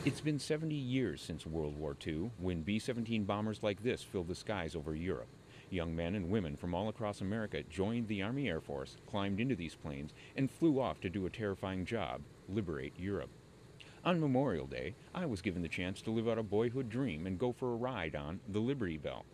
It's been 70 years since World War II when B-17 bombers like this filled the skies over Europe. Young men and women from all across America joined the Army Air Force, climbed into these planes, and flew off to do a terrifying job: liberate Europe. On Memorial Day, I was given the chance to live out a boyhood dream and go for a ride on the Liberty Belle.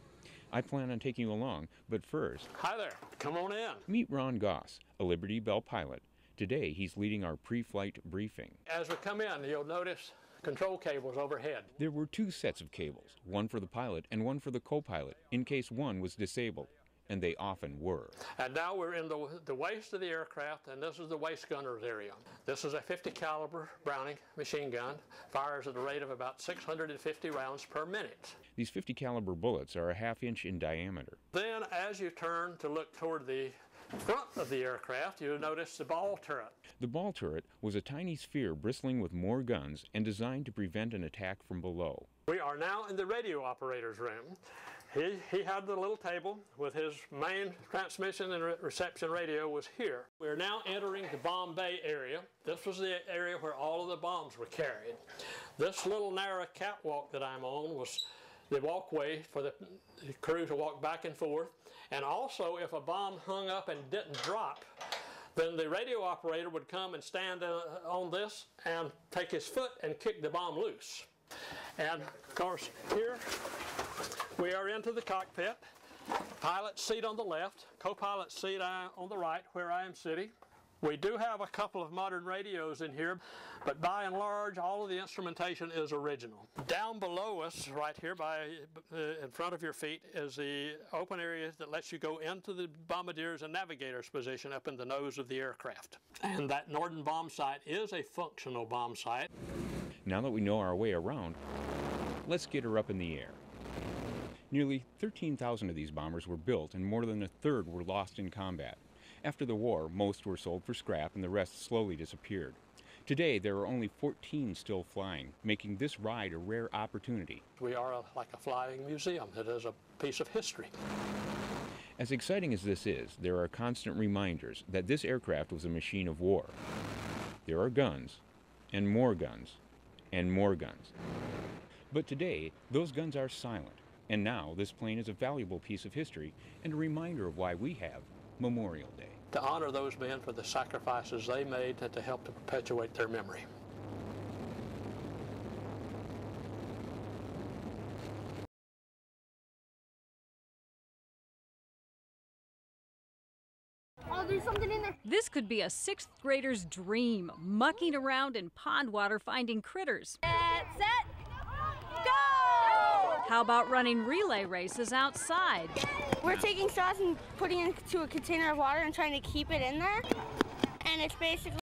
I plan on taking you along, but first... Hi there, come on in. Meet Ron Goss, a Liberty Belle pilot. Today, he's leading our pre-flight briefing. As we come in, you'll notice control cables overhead. There were two sets of cables, one for the pilot and one for the co-pilot, in case one was disabled, and they often were. And now we're in the waist of the aircraft, and this is the waist gunner's area. This is a 50 caliber Browning machine gun, fires at a rate of about 650 rounds per minute. These 50 caliber bullets are a half-inch in diameter. Then as you turn to look toward the front of the aircraft, you'll notice the ball turret. The ball turret was a tiny sphere bristling with more guns and designed to prevent an attack from below. We are now in the radio operator's room. He had the little table with his main transmission and reception radio was here. We're now entering the bomb bay area. This was the area where all of the bombs were carried. This little narrow catwalk that I'm on was the walkway for the crew to walk back and forth. And also, if a bomb hung up and didn't drop, then the radio operator would come and stand on this and take his foot and kick the bomb loose. And of course, here we are into the cockpit. Pilot's seat on the left, co-pilot's seat on the right, where I am sitting. We do have a couple of modern radios in here, but by and large, all of the instrumentation is original. Down below us, right here in front of your feet, is the open area that lets you go into the bombardier's and navigator's position up in the nose of the aircraft. And that Norden bomb site is a functional bomb site. Now that we know our way around, let's get her up in the air. Nearly 13,000 of these bombers were built, and more than a third were lost in combat. After the war, most were sold for scrap and the rest slowly disappeared. Today, there are only 14 still flying, making this ride a rare opportunity. We are like a flying museum. It is a piece of history. As exciting as this is, there are constant reminders that this aircraft was a machine of war. There are guns, and more guns, and more guns. But today, those guns are silent, and now this plane is a valuable piece of history and a reminder of why we have Memorial Day. To honor those men for the sacrifices they made and to help to perpetuate their memory. Oh, there's something in there. This could be a sixth grader's dream, mucking around in pond water finding critters. Get set, go! How about running relay races outside? We're taking straws and putting it into a container of water and trying to keep it in there. And it's basically